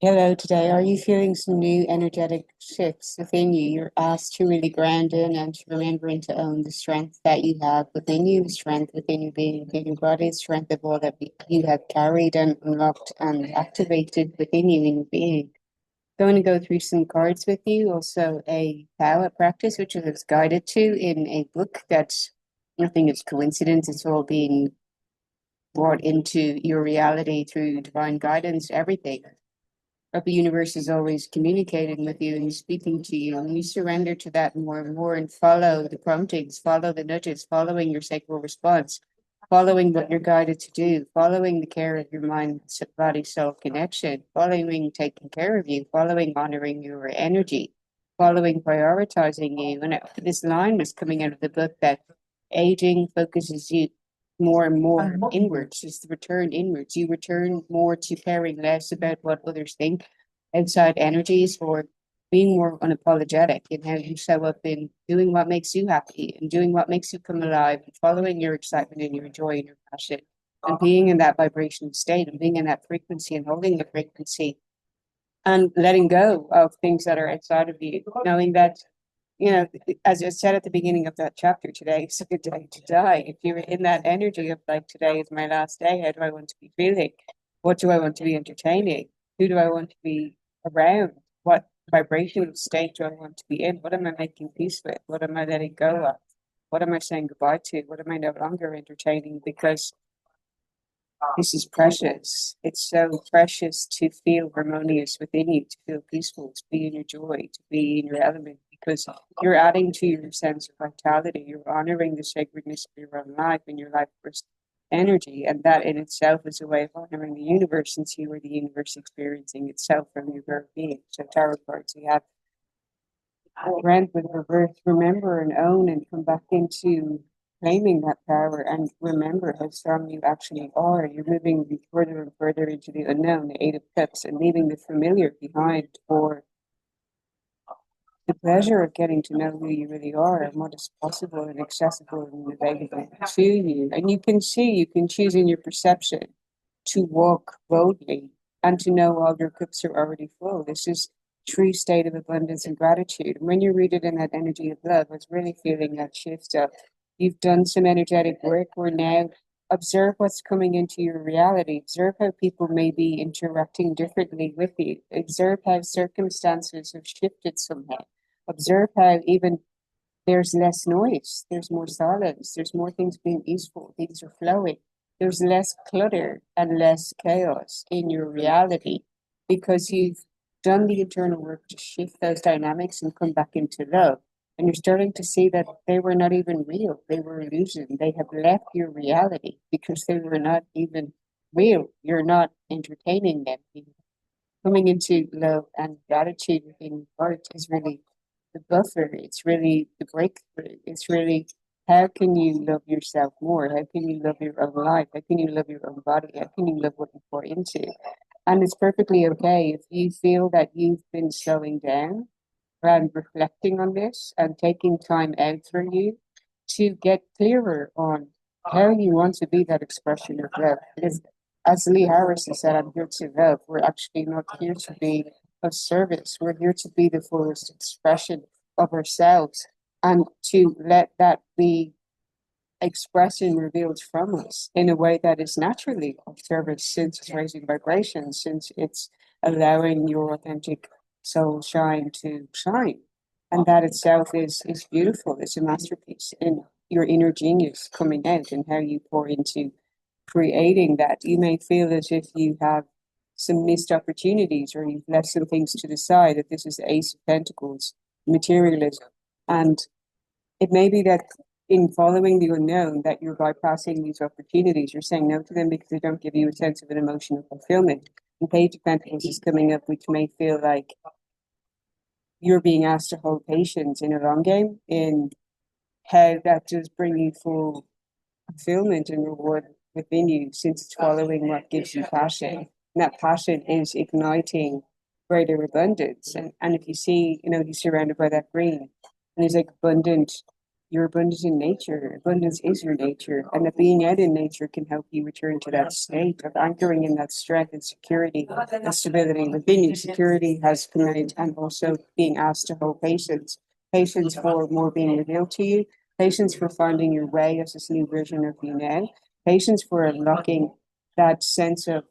Hello, today. Are you feeling some new energetic shifts within you? You're asked to really ground in and to remember and to own the strength that you have within you, the strength within your being, within your body, the strength of all that you have carried and unlocked and activated within you in your being. Going to go through some cards with you, also a Phowa practice, which I was guided to in a book that's nothing is coincidence. It's all being brought into your reality through divine guidance, everything but the universe is always communicating with you and speaking to you. And you surrender to that more and more and follow the promptings, follow the nudges, following your sacral response, following what you're guided to do, following the care of your mind, body, soul connection, following taking care of you, following honoring your energy, following prioritizing you. And this line was coming out of the book that aging focuses you more and more inwards, is the return inwards. You return more to caring less about what others think, outside energies, or being more unapologetic in how you show up in doing what makes you happy and doing what makes you come alive and following your excitement and your joy and your passion and being in that vibrational state and being in that frequency and holding the frequency and letting go of things that are outside of you, knowing that as I said at the beginning of that chapter, today is a good day to die. If you're in that energy of like, today is my last day, how do I want to be feeling? What do I want to be entertaining? Who do I want to be around? What vibrational state do I want to be in? What am I making peace with? What am I letting go of? What am I saying goodbye to? What am I no longer entertaining? Because this is precious. It's so precious to feel harmonious within you, to feel peaceful, to be in your joy, to be in your element, because you're adding to your sense of vitality. You're honoring the sacredness of your own life and your life force energy. And that in itself is a way of honoring the universe, since you are the universe experiencing itself from your very being. So tarot cards, you have grant with reverse, remember and own and come back into claiming that power and remember how strong you actually are. You're moving further and further into the unknown, the Eight of Cups, and leaving the familiar behind for the pleasure of getting to know who you really are and what is possible and accessible and available to you. And you can choose in your perception to walk boldly and to know all your cups are already full. This is true state of abundance and gratitude. And when you read it in that energy of love, it's really feeling that shift of you've done some energetic work where now observe what's coming into your reality. Observe how people may be interacting differently with you. Observe how circumstances have shifted somehow. Observe how even there's less noise, there's more silence, there's more things being easeful, things are flowing. There's less clutter and less chaos in your reality because you've done the internal work to shift those dynamics and come back into love. And you're starting to see that they were not even real, they were illusion. They have left your reality because they were not even real. You're not entertaining them. Coming into love and gratitude within your heart is really the buffer. It's really the breakthrough. It's really how can you love yourself more? How can you love your own life? How can you love your own body? How can you love what you pour into? And it's perfectly okay if you feel that you've been slowing down and reflecting on this and taking time out for you to get clearer on how you want to be that expression of love. Because as Lee Harrison said, I'm here to love. We're actually not here to be of service. We're here to be the fullest expression of ourselves and to let that be expressed and revealed from us in a way that is naturally of service, since it's raising vibrations, since it's allowing your authentic soul shine to shine. And that itself is beautiful. It's a masterpiece in your inner genius coming out and how you pour into creating that. You may feel as if you have some missed opportunities or you've left some things to the side, that this is the Ace of Pentacles, materialism. And it may be that in following the unknown that you're bypassing these opportunities. You're saying no to them because they don't give you a sense of an emotional fulfillment. And Page of Pentacles is coming up, which may feel like you're being asked to hold patience in a long game, in how that does bring you full fulfillment and reward within you, since it's following what gives you passion. And that passion is igniting greater abundance. And if you see, you're surrounded by that green, and there's like abundant you're abundant in nature. Abundance is your nature, and that being out in nature can help you return to that state of anchoring in that strength and security and stability within you. Security has come out, and also being asked to hold patience. Patience for more being revealed to you, patience for finding your way as this new version of you now, patience for unlocking that sense of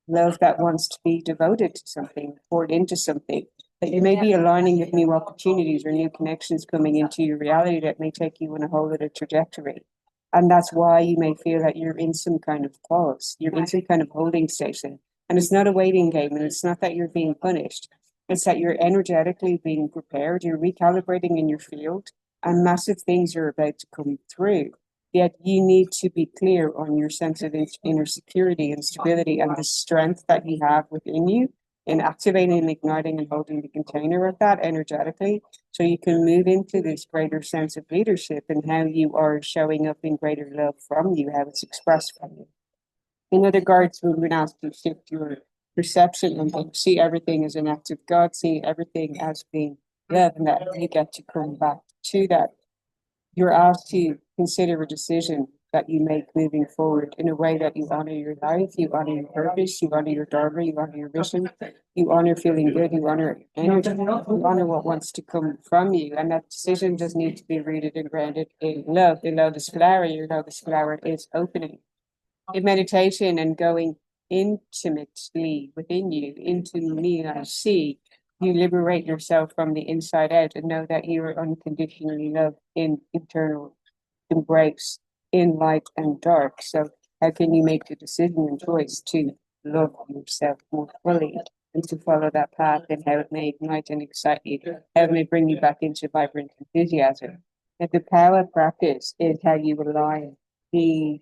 love that wants to be devoted to something, poured into something, that you may be aligning with new opportunities or new connections coming into your reality that may take you on a whole other trajectory. And that's why you may feel that you're in some kind of pause, you're in some kind of holding station. And it's not a waiting game, and it's not that you're being punished. It's that you're energetically being prepared, you're recalibrating in your field, and massive things are about to come through. Yet you need to be clear on your sense of inner security and stability and the strength that you have within you in activating and igniting and holding the container of that energetically, so you can move into this greater sense of leadership and how you are showing up in greater love from you, how it's expressed from you. In other regards, we've been asked to shift your perception and see everything as an act of God, see everything as being love, and that you get to come back to that. You're asked to consider a decision that you make moving forward in a way that you honor your life, you honor your purpose, you honor your dharma, you honor your vision, you honor feeling good, you honor energy, you honor what wants to come from you. And that decision does need to be rooted and grounded in love. You know this flower, you know this flower is opening. In meditation and going intimately within you, into me, I see, you liberate yourself from the inside out and know that you are unconditionally loved in internal embrace, in light and dark. So how can you make the decision and choice to love yourself more fully and to follow that path, and how it may ignite and excite you, how it may bring you back into vibrant enthusiasm. And the power practice is how you align the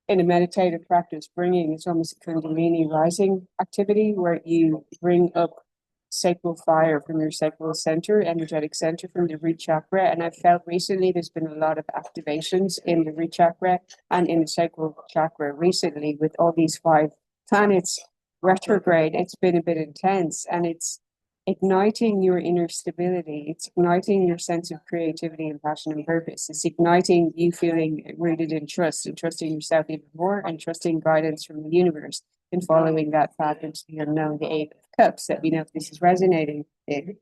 in a meditative practice, bringing it's almost a Kundalini rising activity where you bring up sacral fire from your sacral center, energetic center from the root chakra. And I've felt recently there's been a lot of activations in the root chakra and in the sacral chakra recently with all these 5 planets retrograde. It's been a bit intense, and it's igniting your inner stability. It's igniting your sense of creativity and passion and purpose. It's igniting you feeling rooted in trust and trusting yourself even more and trusting guidance from the universe and following that path into the unknown, the Eight of Cups, that we know if this is resonating in.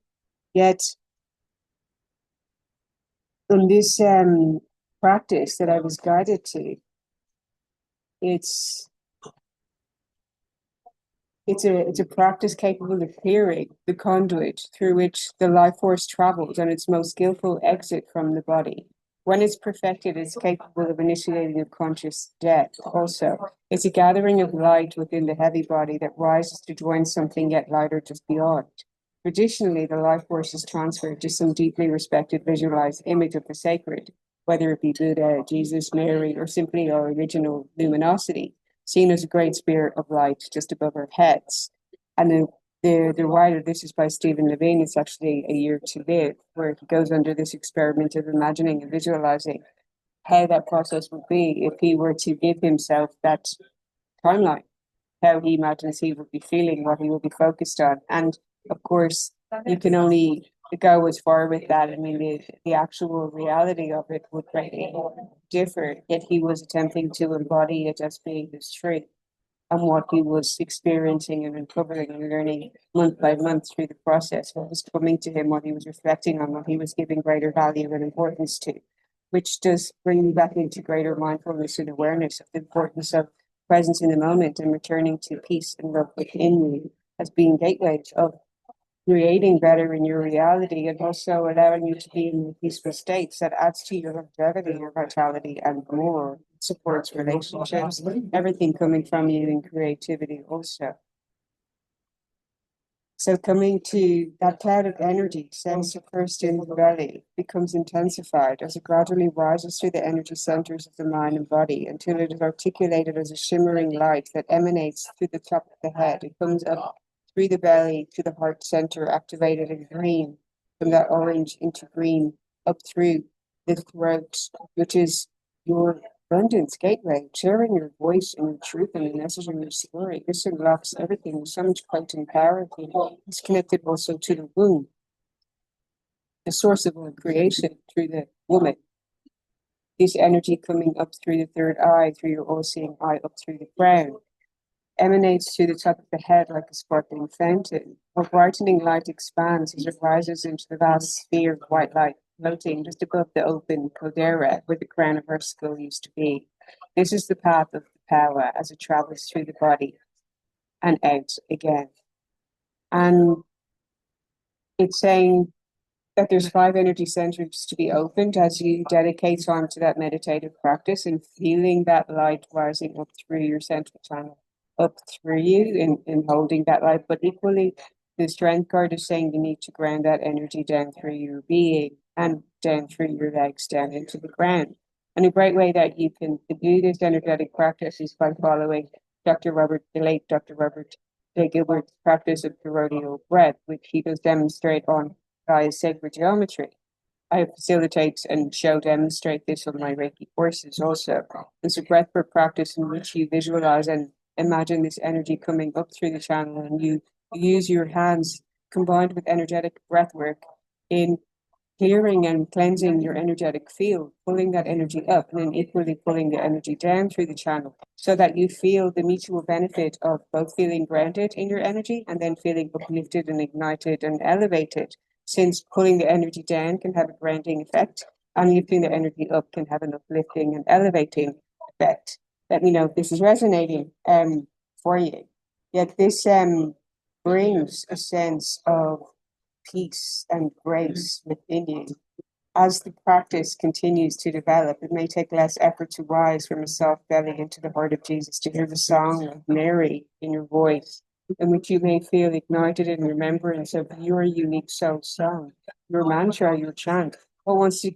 Yet, on this practice that I was guided to, it's a practice capable of clearing the conduit through which the life force travels on its most skillful exit from the body. When it's perfected, it's capable of initiating a conscious death also. It's a gathering of light within the heavy body that rises to join something yet lighter just beyond. Traditionally, the life force is transferred to some deeply respected visualized image of the sacred, whether it be Buddha, Jesus, Mary, or simply our original luminosity, seen as a great spirit of light just above our heads. And the writer, this is by Stephen Levine, it's actually A Year to Live, where he goes under this experiment of imagining and visualizing how that process would be if he were to give himself that timeline, how he imagines he would be feeling, what he would be focused on. And of course, you can only go as far with that. I mean, the actual reality of it would greatly differ, yet he was attempting to embody it as being his truth and what he was experiencing and uncovering and learning month by month through the process, what was coming to him, what he was reflecting on, what he was giving greater value and importance to, which does bring me back into greater mindfulness and awareness of the importance of presence in the moment and returning to peace and love within you as being gateways of creating better in your reality, and also allowing you to be in peaceful states that adds to your longevity, your vitality, and more. It supports relationships, everything coming from you in creativity also. So coming to that cloud of energy, sense first in the belly, becomes intensified as it gradually rises through the energy centers of the mind and body until it is articulated as a shimmering light that emanates through the top of the head. It comes up through the belly to the heart center, activated in green, from that orange into green, up through the throat, which is your abundance gateway, sharing your voice and your truth and the message of your story. This unlocks everything with so much potent power. It's connected also to the womb, the source of all creation through the woman. this energy coming up through the third eye, through your all-seeing eye, up through the crown, emanates to the top of the head like a sparkling fountain. A brightening light expands as it rises into the vast sphere of white light floating just above the open caldera where the crown of our skull used to be. This is the path of the Phowa as it travels through the body and out again. And it's saying that there's 5 energy centers to be opened as you dedicate time to that meditative practice and feeling that light rising up through your central channel, up through you in holding that light. But equally, the strength card is saying you need to ground that energy down through your being and down through your legs, down into the ground. And a great way that you can do this energetic practice is by following the late Dr. Robert J. Gilbert's practice of toroidal breath, which he does demonstrate on via sacred geometry. I facilitate and demonstrate this on my Reiki courses also. It's a breathwork practice in which you visualize and imagine this energy coming up through the channel, and you use your hands combined with energetic breathwork in clearing and cleansing your energetic field, pulling that energy up and then equally pulling the energy down through the channel so that you feel the mutual benefit of both feeling grounded in your energy and then feeling uplifted and ignited and elevated. Since pulling the energy down can have a grounding effect and lifting the energy up can have an uplifting and elevating effect. Let me know if this is resonating for you. Yet this brings a sense of peace and grace within you. As the practice continues to develop, it may take less effort to rise from a soft belly into the heart of Jesus, to hear the song of Mary in your voice, in which you may feel ignited in remembrance of your unique soul song, your mantra, your chant, what wants to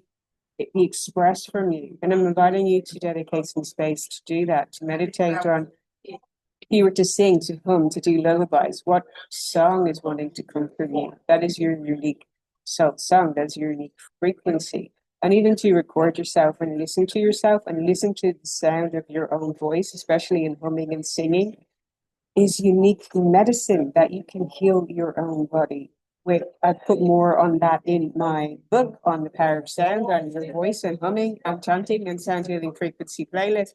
be expressed from you. And I'm inviting you to dedicate some space to do that, to meditate on, if you were to sing, to hum, to do lullabies, what song is wanting to come from you? That is your unique self song, that's your unique frequency. And even to record yourself and listen to yourself and listen to the sound of your own voice, especially in humming and singing, is unique medicine that you can heal your own body with. I put more on that in my book on the power of sound and your voice and humming and chanting and sound healing frequency playlist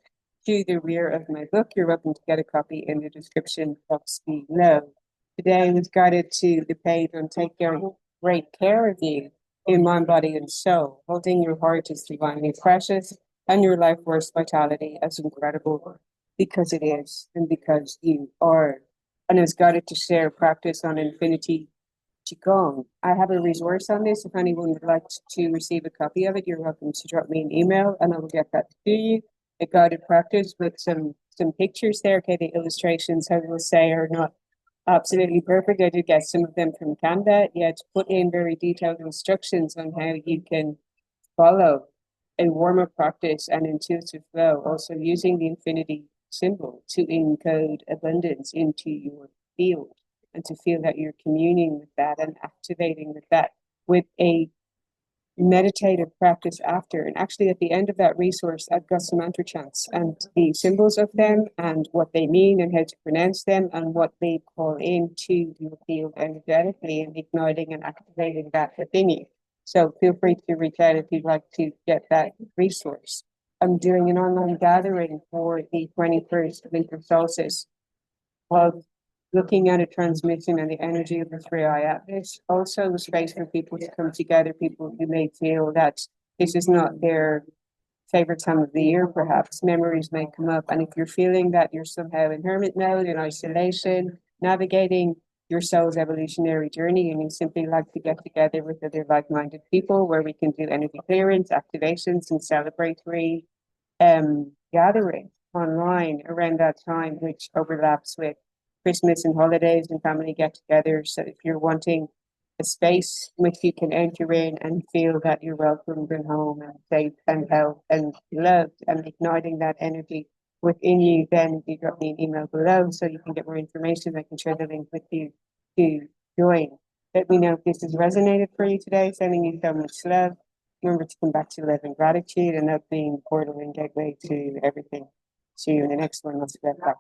to the rear of my book. You're welcome to get a copy in the description box below. Today I was guided to the page on take great care of you in mind, body, and soul. Holding your heart is divinely precious and your life force vitality as incredible because it is and because you are. And I was guided to share practice on infinity Qigong. I have a resource on this. If anyone would like to receive a copy of it, you're welcome to drop me an email and I will get that to you. A guided practice with some pictures there. Okay, the illustrations, I will say, are not absolutely perfect. I did get some of them from Canva. Yet put in very detailed instructions on how you can follow a warm-up practice and intuitive flow, also using the infinity symbol to encode abundance into your field and to feel that you're communing with that and activating with that with a meditative practice after. And actually, at the end of that resource, I've got some mantra chants and the symbols of them and what they mean and how to pronounce them and what they call into your field energetically and igniting and activating that within you. So feel free to reach out if you'd like to get that resource. I'm doing an online gathering for the 21st winter solstice of looking at a transmission and the energy of the 3-eye atlas. Also, a space for people to come together, people who may feel that this is not their favorite time of the year, perhaps memories may come up. And if you're feeling that you're somehow in hermit mode, in isolation, navigating your soul's evolutionary journey, and you simply like to get together with other like-minded people where we can do energy clearance, activations, and celebratory gathering online around that time, which overlaps with Christmas and holidays and family get-togethers. So if you're wanting a space which you can enter in and feel that you're welcomed and home and safe and held and loved and igniting that energy within you, then you drop me an email below so you can get more information. I can share the link with you to join. Let me know if this has resonated for you today. Sending you so much love. Remember to come back to love and gratitude and that being portal and gateway to everything. See you in the next one. Let's get back.